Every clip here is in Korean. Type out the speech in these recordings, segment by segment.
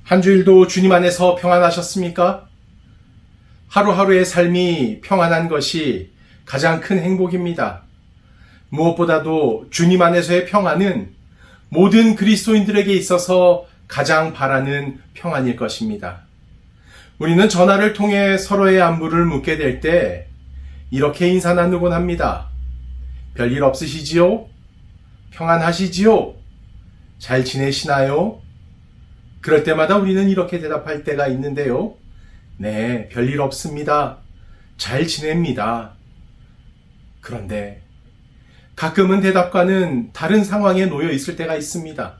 한 주일도 주님 안에서 평안하셨습니까? 하루하루의 삶이 평안한 것이 가장 큰 행복입니다. 무엇보다도 주님 안에서의 평안은 모든 그리스도인들에게 있어서 가장 바라는 평안일 것입니다. 우리는 전화를 통해 서로의 안부를 묻게 될 때 이렇게 인사 나누곤 합니다. 별일 없으시지요? 평안하시지요? 잘 지내시나요? 그럴 때마다 우리는 이렇게 대답할 때가 있는데요. 네, 별일 없습니다. 잘 지냅니다. 그런데 가끔은 대답과는 다른 상황에 놓여 있을 때가 있습니다.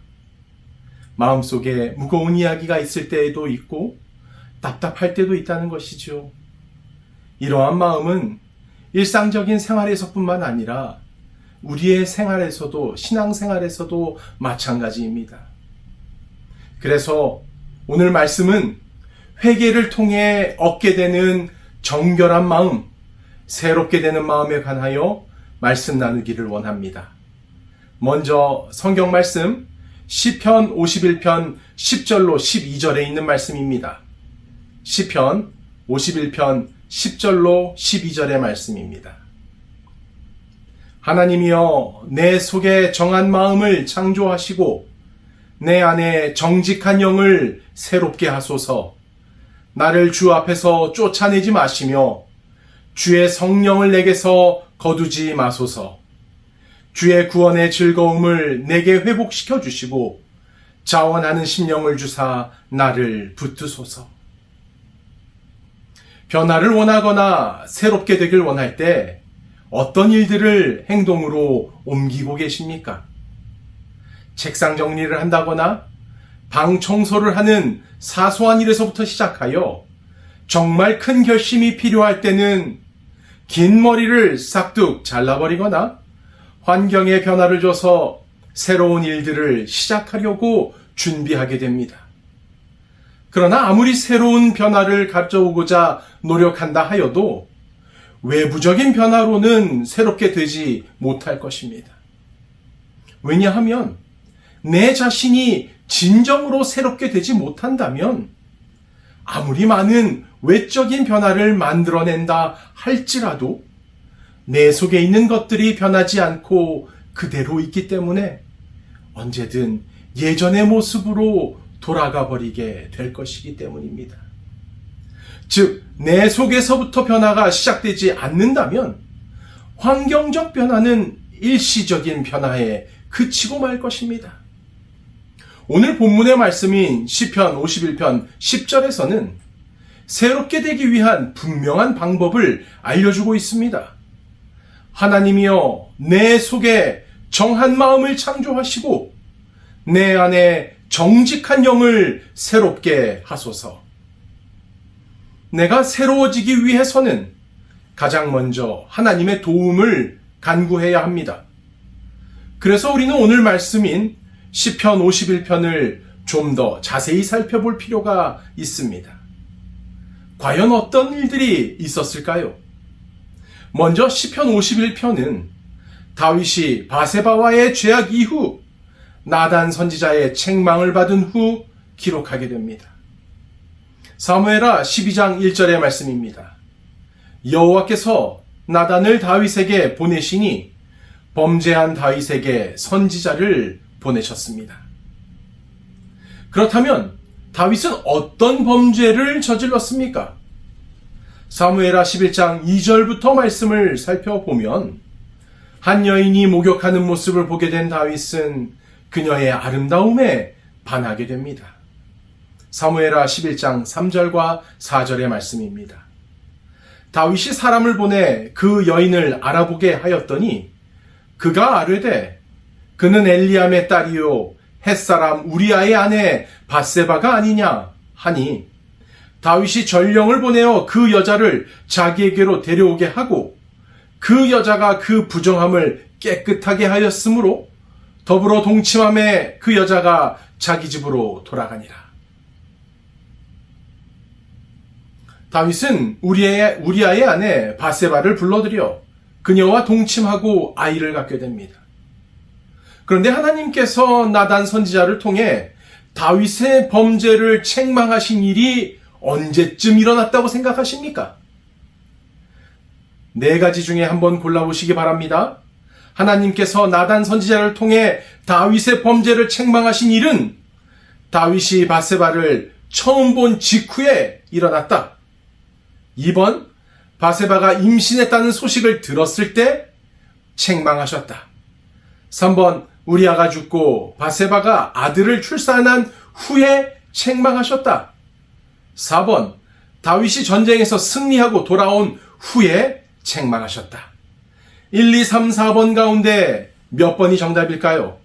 마음속에 무거운 이야기가 있을 때도 있고 답답할 때도 있다는 것이죠. 이러한 마음은 일상적인 생활에서뿐만 아니라 우리의 생활에서도, 신앙생활에서도 마찬가지입니다. 그래서 오늘 말씀은 회개를 통해 얻게 되는 정결한 마음, 새롭게 되는 마음에 관하여 말씀 나누기를 원합니다. 먼저 성경 말씀 시편 51편 10절로 12절에 있는 말씀입니다. 시편 51편 10절로 12절의 말씀입니다. 하나님이여, 내 속에 정한 마음을 창조하시고 내 안에 정직한 영을 새롭게 하소서. 나를 주 앞에서 쫓아내지 마시며 주의 성령을 내게서 거두지 마소서. 주의 구원의 즐거움을 내게 회복시켜 주시고 자원하는 심령을 주사 나를 붙드소서. 변화를 원하거나 새롭게 되길 원할 때 어떤 일들을 행동으로 옮기고 계십니까? 책상 정리를 한다거나 방 청소를 하는 사소한 일에서부터 시작하여 정말 큰 결심이 필요할 때는 긴 머리를 싹둑 잘라버리거나 환경에 변화를 줘서 새로운 일들을 시작하려고 준비하게 됩니다. 그러나 아무리 새로운 변화를 가져오고자 노력한다 하여도 외부적인 변화로는 새롭게 되지 못할 것입니다. 왜냐하면 내 자신이 진정으로 새롭게 되지 못한다면 아무리 많은 외적인 변화를 만들어낸다 할지라도 내 속에 있는 것들이 변하지 않고 그대로 있기 때문에 언제든 예전의 모습으로 돌아가 버리게 될 것이기 때문입니다. 즉, 내 속에서부터 변화가 시작되지 않는다면 환경적 변화는 일시적인 변화에 그치고 말 것입니다. 오늘 본문의 말씀인 시편 51편 10절에서는 새롭게 되기 위한 분명한 방법을 알려주고 있습니다. 하나님이여, 내 속에 정한 마음을 창조하시고 내 안에 정직한 영을 새롭게 하소서. 내가 새로워지기 위해서는 가장 먼저 하나님의 도움을 간구해야 합니다. 그래서 우리는 오늘 말씀인 시편 51편을 좀 더 자세히 살펴볼 필요가 있습니다. 과연 어떤 일들이 있었을까요? 먼저 시편 51편은 다윗이 바세바와의 죄악 이후 나단 선지자의 책망을 받은 후 기록하게 됩니다. 사무엘하 12장 1절의 말씀입니다. 여호와께서 나단을 다윗에게 보내시니 범죄한 다윗에게 선지자를 보내셨습니다. 그렇다면 다윗은 어떤 범죄를 저질렀습니까? 사무엘하 11장 2절부터 말씀을 살펴보면 한 여인이 목욕하는 모습을 보게 된 다윗은 그녀의 아름다움에 반하게 됩니다. 사무엘하 11장 3절과 4절의 말씀입니다. 다윗이 사람을 보내 그 여인을 알아보게 하였더니 그가 아뢰되 그는 엘리암의 딸이요 햇사람 우리아의 아내 바세바가 아니냐 하니 다윗이 전령을 보내어 그 여자를 자기에게로 데려오게 하고 그 여자가 그 부정함을 깨끗하게 하였으므로 더불어 동침함에 그 여자가 자기 집으로 돌아가니라. 다윗은 우리아의 아내 바세바를 불러들여 그녀와 동침하고 아이를 갖게 됩니다. 그런데 하나님께서 나단 선지자를 통해 다윗의 범죄를 책망하신 일이 언제쯤 일어났다고 생각하십니까? 네 가지 중에 한번 골라보시기 바랍니다. 하나님께서 나단 선지자를 통해 다윗의 범죄를 책망하신 일은 다윗이 바세바를 처음 본 직후에 일어났다. 2번, 바세바가 임신했다는 소식을 들었을 때 책망하셨다. 3번, 우리아가 죽고 바세바가 아들을 출산한 후에 책망하셨다. 4번, 다윗이 전쟁에서 승리하고 돌아온 후에 책망하셨다. 1, 2, 3, 4번 가운데 몇 번이 정답일까요?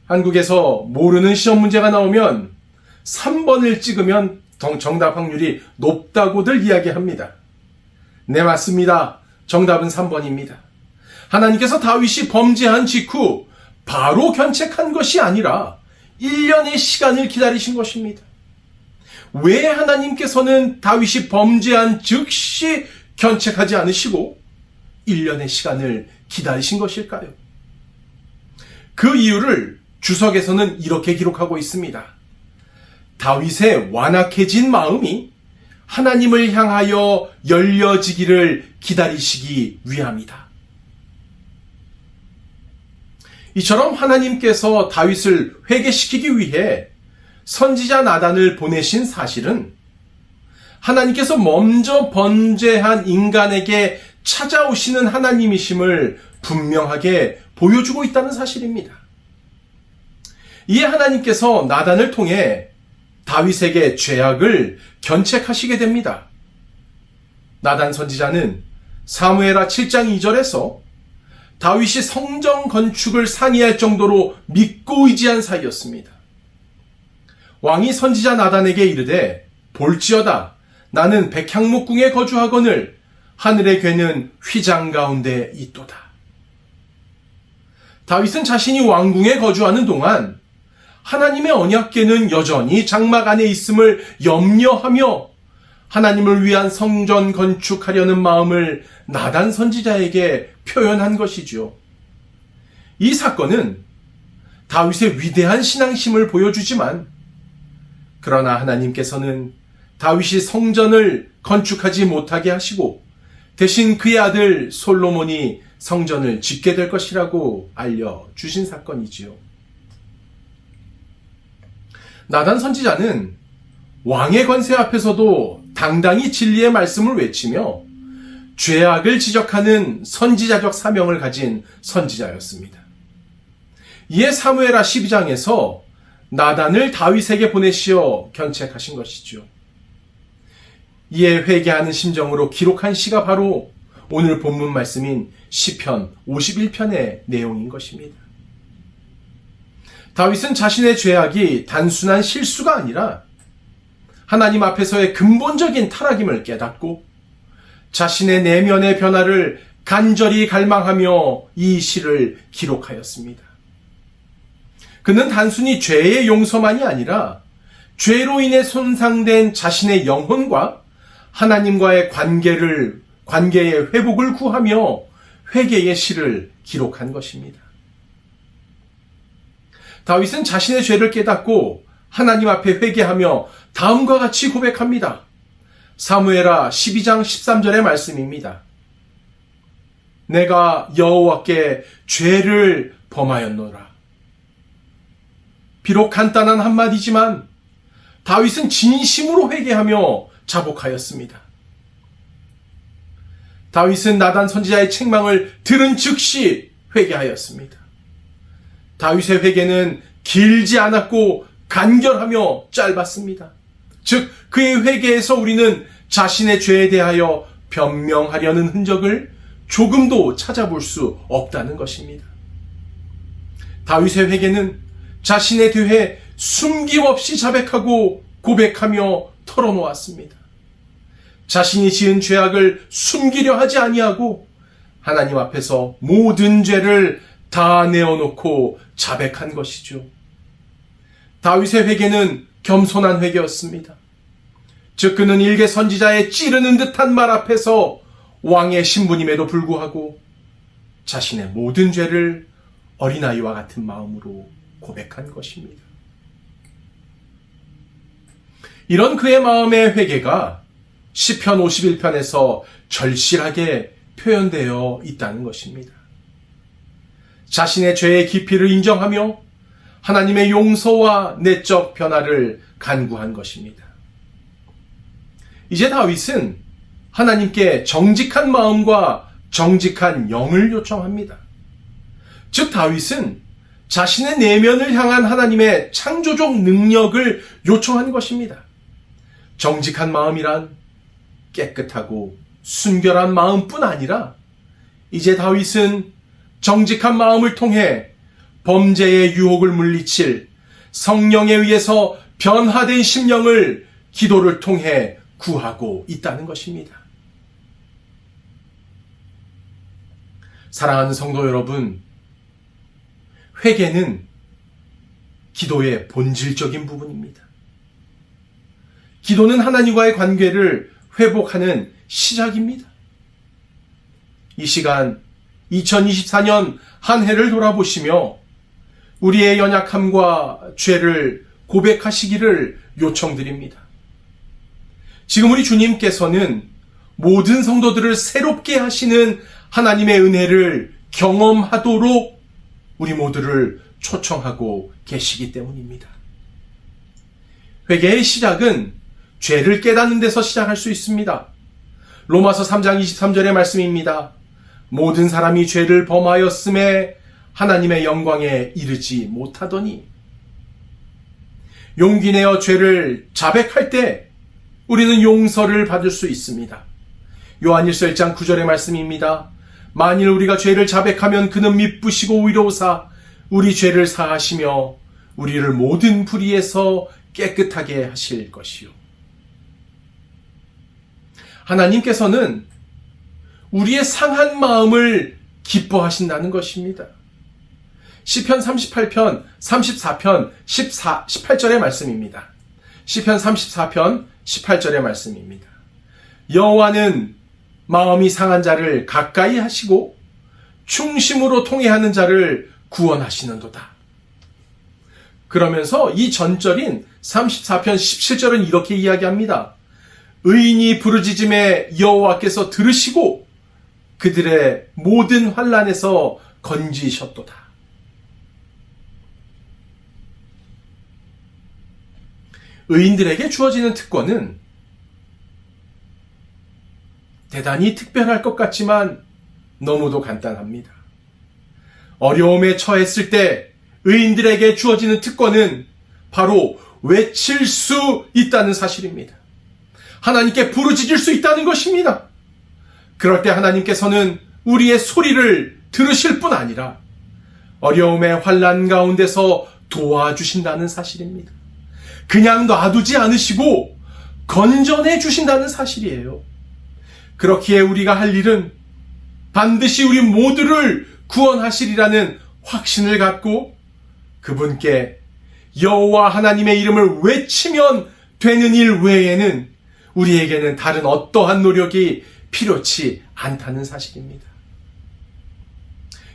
한국에서 모르는 시험 문제가 나오면 3번을 찍으면 정답 확률이 높다고들 이야기합니다. 네, 맞습니다. 정답은 3번입니다. 하나님께서 다윗이 범죄한 직후 바로 견책한 것이 아니라 1년의 시간을 기다리신 것입니다. 왜 하나님께서는 다윗이 범죄한 즉시 견책하지 않으시고 1년의 시간을 기다리신 것일까요? 그 이유를 주석에서는 이렇게 기록하고 있습니다. 다윗의 완악해진 마음이 하나님을 향하여 열려지기를 기다리시기 위함이다. 이처럼 하나님께서 다윗을 회개시키기 위해 선지자 나단을 보내신 사실은 하나님께서 먼저 범죄한 인간에게 찾아오시는 하나님이심을 분명하게 보여주고 있다는 사실입니다. 이에 하나님께서 나단을 통해 다윗에게 죄악을 견책하시게 됩니다. 나단 선지자는 사무엘하 7장 2절에서 다윗이 성전 건축을 상의할 정도로 믿고 의지한 사이였습니다. 왕이 선지자 나단에게 이르되 볼지어다 나는 백향목궁에 거주하거늘 하늘의 괴는 휘장 가운데 있도다. 다윗은 자신이 왕궁에 거주하는 동안 하나님의 언약궤는 여전히 장막 안에 있음을 염려하며 하나님을 위한 성전 건축하려는 마음을 나단 선지자에게 표현한 것이죠. 이 사건은 다윗의 위대한 신앙심을 보여주지만 그러나 하나님께서는 다윗이 성전을 건축하지 못하게 하시고 대신 그의 아들 솔로몬이 성전을 짓게 될 것이라고 알려주신 사건이지요. 나단 선지자는 왕의 권세 앞에서도 당당히 진리의 말씀을 외치며 죄악을 지적하는 선지자적 사명을 가진 선지자였습니다. 이에 사무엘하 12장에서 나단을 다윗에게 보내시어 견책하신 것이죠. 이에 회개하는 심정으로 기록한 시가 바로 오늘 본문 말씀인 시편 51편의 내용인 것입니다. 다윗은 자신의 죄악이 단순한 실수가 아니라 하나님 앞에서의 근본적인 타락임을 깨닫고 자신의 내면의 변화를 간절히 갈망하며 이 시를 기록하였습니다. 그는 단순히 죄의 용서만이 아니라 죄로 인해 손상된 자신의 영혼과 하나님과의 관계의 회복을 구하며 회개의 시를 기록한 것입니다. 다윗은 자신의 죄를 깨닫고 하나님 앞에 회개하며 다음과 같이 고백합니다. 사무엘하 12장 13절의 말씀입니다. 내가 여호와께 죄를 범하였노라. 비록 간단한 한마디지만 다윗은 진심으로 회개하며 자복하였습니다. 다윗은 나단 선지자의 책망을 들은 즉시 회개하였습니다. 다윗의 회개는 길지 않았고 간결하며 짧았습니다. 즉 그의 회개에서 우리는 자신의 죄에 대하여 변명하려는 흔적을 조금도 찾아볼 수 없다는 것입니다. 다윗의 회개는 자신에 대해 숨김없이 자백하고 고백하며 털어놓았습니다. 자신이 지은 죄악을 숨기려 하지 아니하고 하나님 앞에서 모든 죄를 다 내어놓고 자백한 것이죠. 다윗의 회개는 겸손한 회개였습니다. 즉 그는 일개 선지자의 찌르는 듯한 말 앞에서 왕의 신분임에도 불구하고 자신의 모든 죄를 어린아이와 같은 마음으로 고백한 것입니다. 이런 그의 마음의 회개가 시편 51편에서 절실하게 표현되어 있다는 것입니다. 자신의 죄의 깊이를 인정하며 하나님의 용서와 내적 변화를 간구한 것입니다. 이제 다윗은 하나님께 정직한 마음과 정직한 영을 요청합니다. 즉 다윗은 자신의 내면을 향한 하나님의 창조적 능력을 요청한 것입니다. 정직한 마음이란 깨끗하고 순결한 마음뿐 아니라 이제 다윗은 정직한 마음을 통해 범죄의 유혹을 물리칠 성령에 의해서 변화된 심령을 기도를 통해 구하고 있다는 것입니다. 사랑하는 성도 여러분, 회개는 기도의 본질적인 부분입니다. 기도는 하나님과의 관계를 회복하는 시작입니다. 이 시간 2024년 한 해를 돌아보시며 우리의 연약함과 죄를 고백하시기를 요청드립니다. 지금 우리 주님께서는 모든 성도들을 새롭게 하시는 하나님의 은혜를 경험하도록 우리 모두를 초청하고 계시기 때문입니다. 회개의 시작은 죄를 깨닫는 데서 시작할 수 있습니다. 로마서 3장 23절의 말씀입니다. 모든 사람이 죄를 범하였음에 하나님의 영광에 이르지 못하더니. 용기 내어 죄를 자백할 때 우리는 용서를 받을 수 있습니다. 요한일서 1장 9절의 말씀입니다. 만일 우리가 죄를 자백하면 그는 미쁘시고 의로우사 우리 죄를 사하시며 우리를 모든 불의에서 깨끗하게 하실 것이요. 하나님께서는 우리의 상한 마음을 기뻐하신다는 것입니다. 시편 38편, 34편, 18절의 말씀입니다. 시편 34편, 18절의 말씀입니다. 여호와는 마음이 상한 자를 가까이 하시고 충심으로 통회하는 자를 구원하시는도다. 그러면서 이 전절인 34편 17절은 이렇게 이야기합니다. 의인이 부르짖음에 여호와께서 들으시고 그들의 모든 환난에서 건지셨도다. 의인들에게 주어지는 특권은 대단히 특별할 것 같지만 너무도 간단합니다. 어려움에 처했을 때 의인들에게 주어지는 특권은 바로 외칠 수 있다는 사실입니다. 하나님께 부르짖을 수 있다는 것입니다. 그럴 때 하나님께서는 우리의 소리를 들으실 뿐 아니라 어려움의 환난 가운데서 도와주신다는 사실입니다. 그냥 놔두지 않으시고 건져내 주신다는 사실이에요. 그렇기에 우리가 할 일은 반드시 우리 모두를 구원하시리라는 확신을 갖고 그분께 여호와 하나님의 이름을 외치면 되는 일 외에는 우리에게는 다른 어떠한 노력이 필요치 않다는 사실입니다.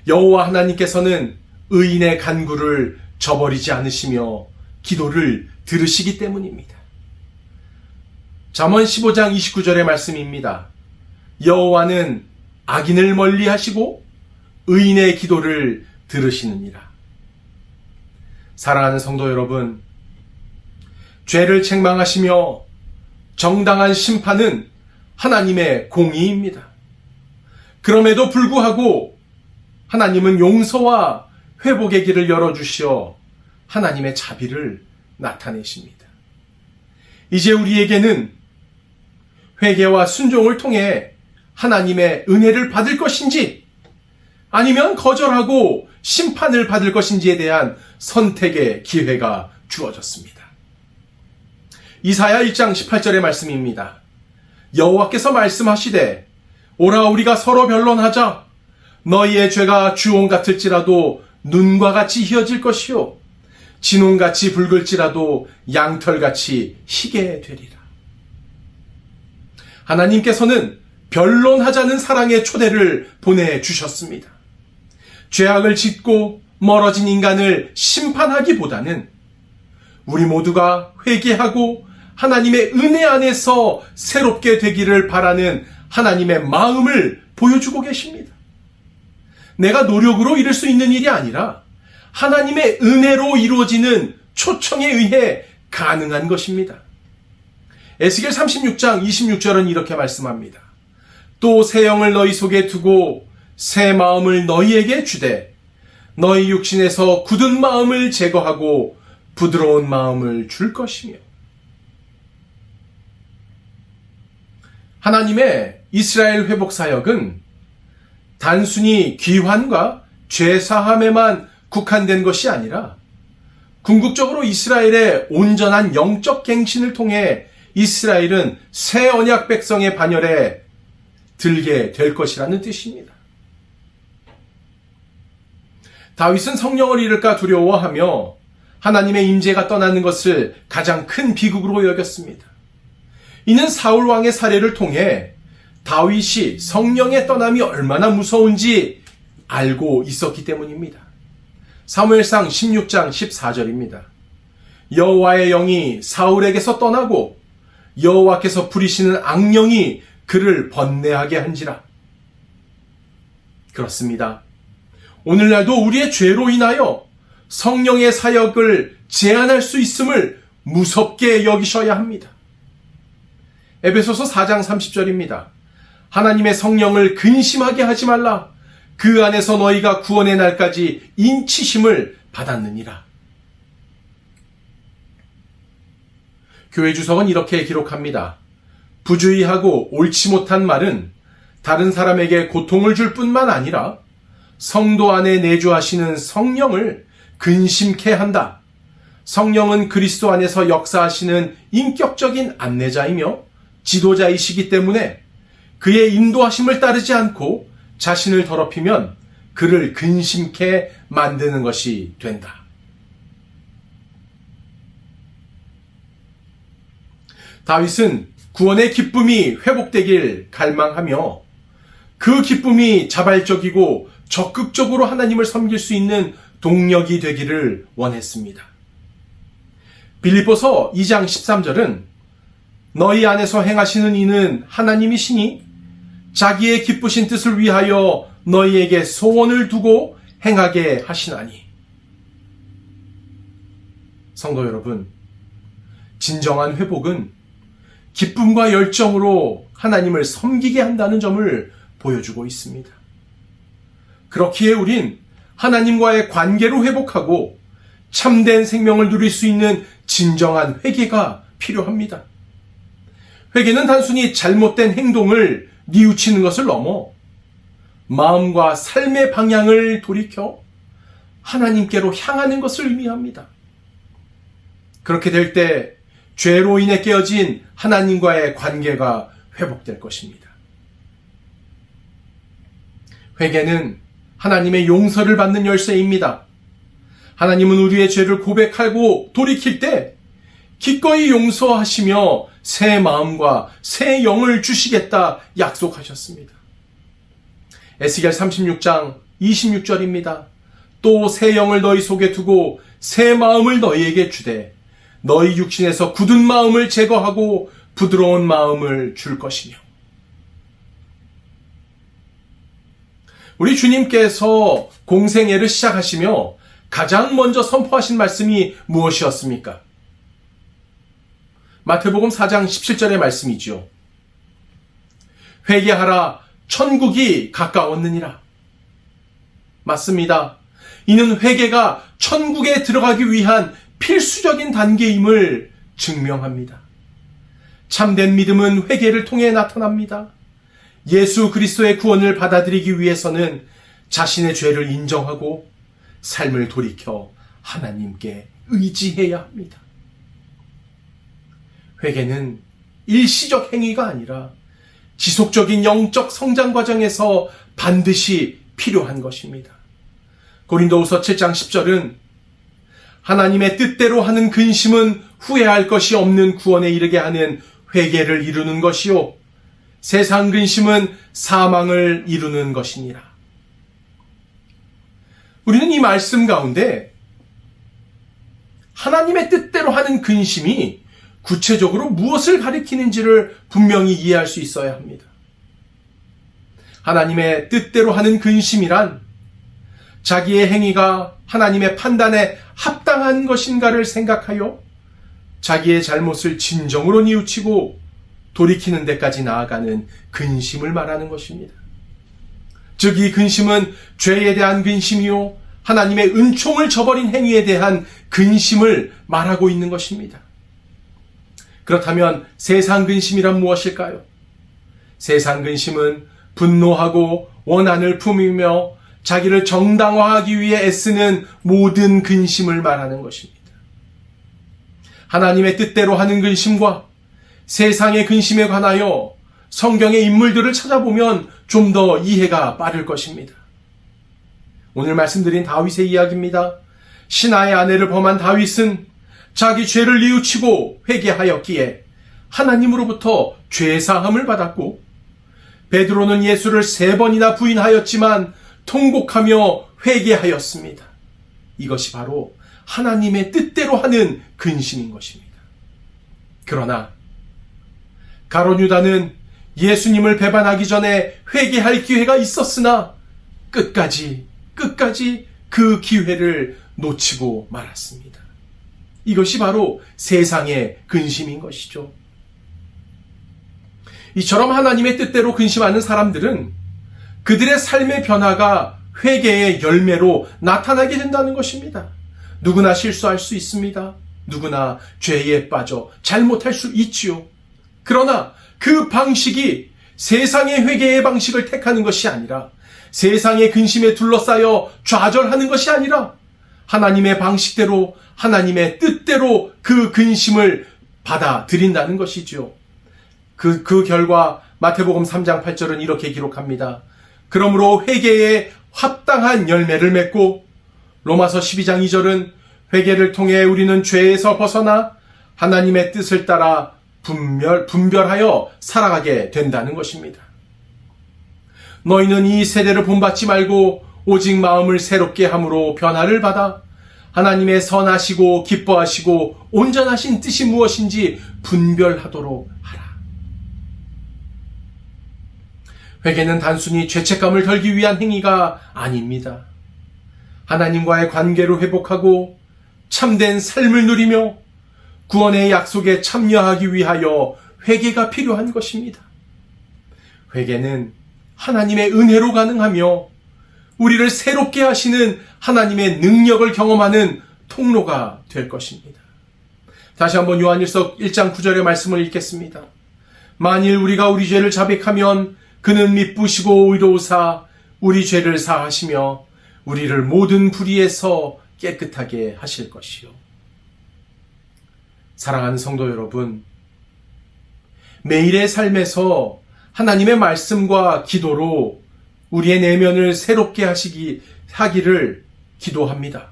여호와 하나님께서는 의인의 간구를 저버리지 않으시며 기도를 들으시기 때문입니다. 잠언 15장 29절의 말씀입니다. 여호와는 악인을 멀리하시고 의인의 기도를 들으시느니라. 사랑하는 성도 여러분, 죄를 책망하시며 정당한 심판은 하나님의 공의입니다. 그럼에도 불구하고 하나님은 용서와 회복의 길을 열어주시어 하나님의 자비를 나타내십니다. 이제 우리에게는 회개와 순종을 통해 하나님의 은혜를 받을 것인지 아니면 거절하고 심판을 받을 것인지에 대한 선택의 기회가 주어졌습니다. 이사야 1장 18절의 말씀입니다. 여호와께서 말씀하시되 오라 우리가 서로 변론하자. 너희의 죄가 주홍 같을지라도 눈과 같이 희어질 것이요 진홍같이 붉을지라도 양털같이 희게 되리라. 하나님께서는 변론하자는 사랑의 초대를 보내주셨습니다. 죄악을 짓고 멀어진 인간을 심판하기보다는 우리 모두가 회개하고 하나님의 은혜 안에서 새롭게 되기를 바라는 하나님의 마음을 보여주고 계십니다. 내가 노력으로 이룰 수 있는 일이 아니라 하나님의 은혜로 이루어지는 초청에 의해 가능한 것입니다. 에스겔 36장 26절은 이렇게 말씀합니다. 또 새 영을 너희 속에 두고 새 마음을 너희에게 주되 너희 육신에서 굳은 마음을 제거하고 부드러운 마음을 줄 것이며. 하나님의 이스라엘 회복 사역은 단순히 귀환과 죄사함에만 국한된 것이 아니라 궁극적으로 이스라엘의 온전한 영적 갱신을 통해 이스라엘은 새 언약 백성의 반열에 들게 될 것이라는 뜻입니다. 다윗은 성령을 잃을까 두려워하며 하나님의 임재가 떠나는 것을 가장 큰 비극으로 여겼습니다. 이는 사울 왕의 사례를 통해 다윗이 성령의 떠남이 얼마나 무서운지 알고 있었기 때문입니다. 사무엘상 16장 14절입니다. 여호와의 영이 사울에게서 떠나고 여호와께서 부리시는 악령이 그를 번뇌하게 한지라. 그렇습니다. 오늘날도 우리의 죄로 인하여 성령의 사역을 제한할 수 있음을 무섭게 여기셔야 합니다. 에베소서 4장 30절입니다. 하나님의 성령을 근심하게 하지 말라. 그 안에서 너희가 구원의 날까지 인치심을 받았느니라. 교회 주석은 이렇게 기록합니다. 부주의하고 옳지 못한 말은 다른 사람에게 고통을 줄 뿐만 아니라 성도 안에 내주하시는 성령을 근심케 한다. 성령은 그리스도 안에서 역사하시는 인격적인 안내자이며 지도자이시기 때문에 그의 인도하심을 따르지 않고 자신을 더럽히면 그를 근심케 만드는 것이 된다. 다윗은 구원의 기쁨이 회복되길 갈망하며 그 기쁨이 자발적이고 적극적으로 하나님을 섬길 수 있는 동력이 되기를 원했습니다. 빌립보서 2장 13절은 너희 안에서 행하시는 이는 하나님이시니 자기의 기쁘신 뜻을 위하여 너희에게 소원을 두고 행하게 하시나니. 성도 여러분, 진정한 회복은 기쁨과 열정으로 하나님을 섬기게 한다는 점을 보여주고 있습니다. 그렇기에 우린 하나님과의 관계로 회복하고 참된 생명을 누릴 수 있는 진정한 회개가 필요합니다. 회개는 단순히 잘못된 행동을 뉘우치는 것을 넘어 마음과 삶의 방향을 돌이켜 하나님께로 향하는 것을 의미합니다. 그렇게 될 때 죄로 인해 깨어진 하나님과의 관계가 회복될 것입니다. 회개는 하나님의 용서를 받는 열쇠입니다. 하나님은 우리의 죄를 고백하고 돌이킬 때 기꺼이 용서하시며 새 마음과 새 영을 주시겠다 약속하셨습니다. 에스겔 36장 26절입니다. 또 새 영을 너희 속에 두고 새 마음을 너희에게 주되 너희 육신에서 굳은 마음을 제거하고 부드러운 마음을 줄 것이며. 우리 주님께서 공생애를 시작하시며 가장 먼저 선포하신 말씀이 무엇이었습니까? 마태복음 4장 17절의 말씀이지요. 회개하라, 천국이 가까웠느니라. 맞습니다. 이는 회개가 천국에 들어가기 위한 필수적인 단계임을 증명합니다. 참된 믿음은 회개를 통해 나타납니다. 예수 그리스도의 구원을 받아들이기 위해서는 자신의 죄를 인정하고 삶을 돌이켜 하나님께 의지해야 합니다. 회개는 일시적 행위가 아니라 지속적인 영적 성장 과정에서 반드시 필요한 것입니다. 고린도후서 7장 10절은 하나님의 뜻대로 하는 근심은 후회할 것이 없는 구원에 이르게 하는 회개를 이루는 것이요 세상 근심은 사망을 이루는 것이니라. 우리는 이 말씀 가운데 하나님의 뜻대로 하는 근심이 구체적으로 무엇을 가리키는지를 분명히 이해할 수 있어야 합니다. 하나님의 뜻대로 하는 근심이란 자기의 행위가 하나님의 판단에 합당한 것인가를 생각하여 자기의 잘못을 진정으로 뉘우치고 돌이키는 데까지 나아가는 근심을 말하는 것입니다. 즉, 이 근심은 죄에 대한 근심이요, 하나님의 은총을 저버린 행위에 대한 근심을 말하고 있는 것입니다. 그렇다면 세상 근심이란 무엇일까요? 세상 근심은 분노하고 원한을 품으며 자기를 정당화하기 위해 애쓰는 모든 근심을 말하는 것입니다. 하나님의 뜻대로 하는 근심과 세상의 근심에 관하여 성경의 인물들을 찾아보면 좀 더 이해가 빠를 것입니다. 오늘 말씀드린 다윗의 이야기입니다. 신하의 아내를 범한 다윗은 자기 죄를 뉘우치고 회개하였기에 하나님으로부터 죄사함을 받았고, 베드로는 예수를 3번이나 부인하였지만 통곡하며 회개하였습니다. 이것이 바로 하나님의 뜻대로 하는 근심인 것입니다. 그러나 가룟 유다는 예수님을 배반하기 전에 회개할 기회가 있었으나 끝까지 그 기회를 놓치고 말았습니다. 이것이 바로 세상의 근심인 것이죠. 이처럼 하나님의 뜻대로 근심하는 사람들은 그들의 삶의 변화가 회개의 열매로 나타나게 된다는 것입니다. 누구나 실수할 수 있습니다. 누구나 죄에 빠져 잘못할 수 있지요. 그러나 그 방식이 세상의 회개의 방식을 택하는 것이 아니라, 세상의 근심에 둘러싸여 좌절하는 것이 아니라, 하나님의 방식대로, 하나님의 뜻대로 그 근심을 받아들인다는 것이죠. 그 결과 마태복음 3장 8절은 이렇게 기록합니다. 그러므로 회개에 합당한 열매를 맺고, 로마서 12장 2절은 회개를 통해 우리는 죄에서 벗어나 하나님의 뜻을 따라 분별하여 살아가게 된다는 것입니다. 너희는 이 세대를 본받지 말고 오직 마음을 새롭게 함으로 변화를 받아 하나님의 선하시고 기뻐하시고 온전하신 뜻이 무엇인지 분별하도록 하라. 회개는 단순히 죄책감을 덜기 위한 행위가 아닙니다. 하나님과의 관계를 회복하고 참된 삶을 누리며 구원의 약속에 참여하기 위하여 회개가 필요한 것입니다. 회개는 하나님의 은혜로 가능하며 우리를 새롭게 하시는 하나님의 능력을 경험하는 통로가 될 것입니다. 다시 한번 요한일서 1장 9절의 말씀을 읽겠습니다. 만일 우리가 우리 죄를 자백하면 그는 미쁘시고 의로우사 우리 죄를 사하시며 우리를 모든 불의에서 깨끗하게 하실 것이요. 사랑하는 성도 여러분, 매일의 삶에서 하나님의 말씀과 기도로 우리의 내면을 새롭게 하기를 기도합니다.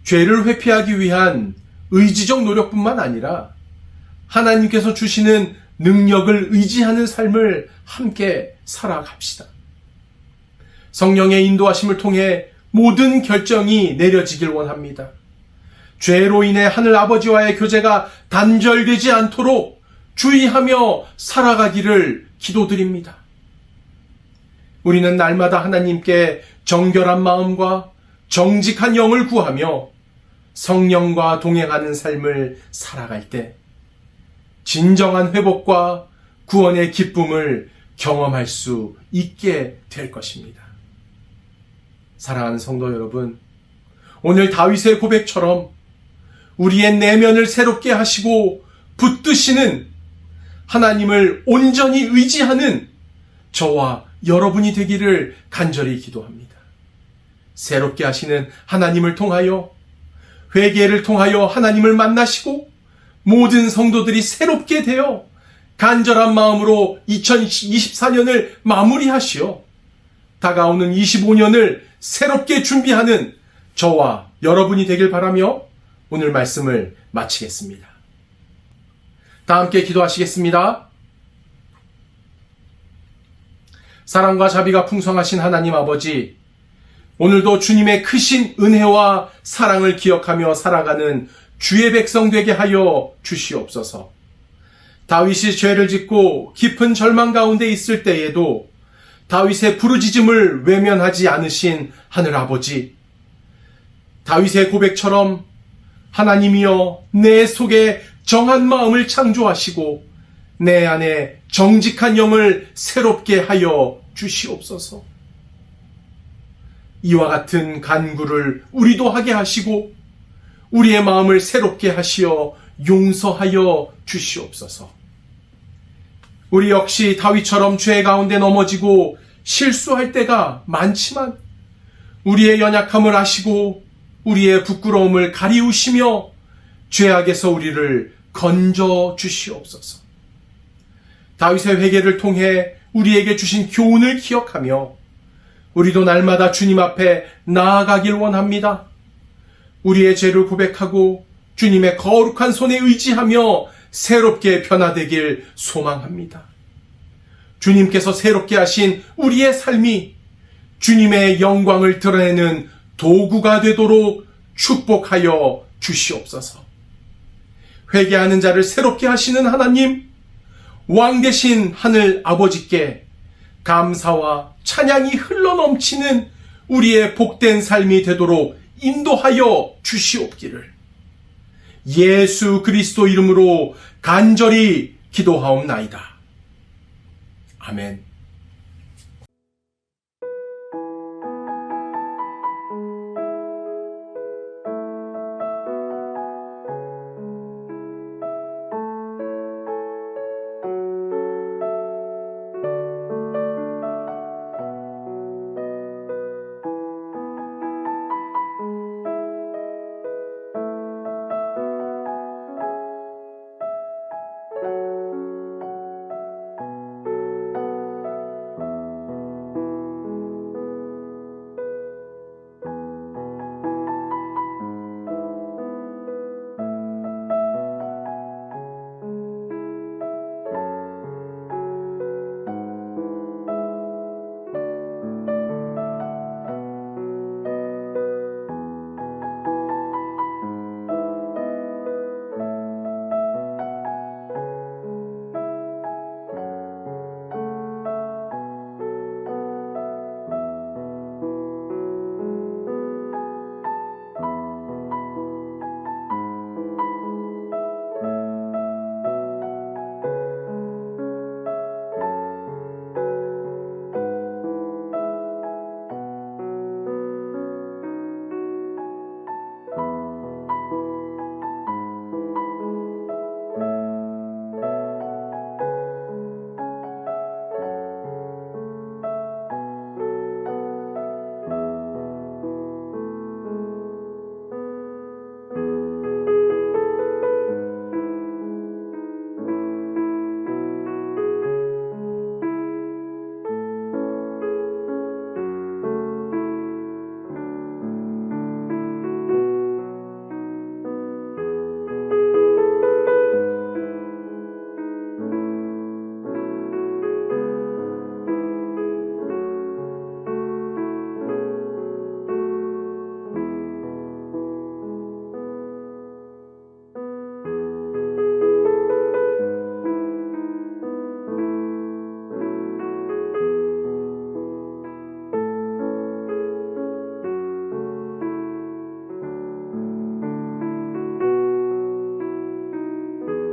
죄를 회피하기 위한 의지적 노력뿐만 아니라 하나님께서 주시는 능력을 의지하는 삶을 함께 살아갑시다. 성령의 인도하심을 통해 모든 결정이 내려지길 원합니다. 죄로 인해 하늘 아버지와의 교제가 단절되지 않도록 주의하며 살아가기를 기도드립니다. 우리는 날마다 하나님께 정결한 마음과 정직한 영을 구하며 성령과 동행하는 삶을 살아갈 때 진정한 회복과 구원의 기쁨을 경험할 수 있게 될 것입니다. 사랑하는 성도 여러분, 오늘 다윗의 고백처럼 우리의 내면을 새롭게 하시고 붙드시는 하나님을 온전히 의지하는 저와 여러분이 되기를 간절히 기도합니다. 새롭게 하시는 하나님을 통하여, 회개를 통하여 하나님을 만나시고 모든 성도들이 새롭게 되어 간절한 마음으로 2024년을 마무리하시어 다가오는 25년을 새롭게 준비하는 저와 여러분이 되길 바라며 오늘 말씀을 마치겠습니다. 다 함께 기도하시겠습니다. 사랑과 자비가 풍성하신 하나님 아버지, 오늘도 주님의 크신 은혜와 사랑을 기억하며 살아가는 주의 백성 되게 하여 주시옵소서. 다윗이 죄를 짓고 깊은 절망 가운데 있을 때에도 다윗의 부르짖음을 외면하지 않으신 하늘아버지, 다윗의 고백처럼 하나님이여 내 속에 정한 마음을 창조하시고 내 안에 정직한 영을 새롭게 하여 주시옵소서. 이와 같은 간구를 우리도 하게 하시고 우리의 마음을 새롭게 하시어 용서하여 주시옵소서. 우리 역시 다윗처럼 죄 가운데 넘어지고 실수할 때가 많지만 우리의 연약함을 아시고 우리의 부끄러움을 가리우시며 죄악에서 우리를 건져 주시옵소서. 다윗의 회개를 통해 우리에게 주신 교훈을 기억하며 우리도 날마다 주님 앞에 나아가길 원합니다. 우리의 죄를 고백하고 주님의 거룩한 손에 의지하며 새롭게 변화되길 소망합니다. 주님께서 새롭게 하신 우리의 삶이 주님의 영광을 드러내는 도구가 되도록 축복하여 주시옵소서. 회개하는 자를 새롭게 하시는 하나님, 왕 되신 하늘 아버지께 감사와 찬양이 흘러넘치는 우리의 복된 삶이 되도록 인도하여 주시옵기를 예수 그리스도 이름으로 간절히 기도하옵나이다. 아멘.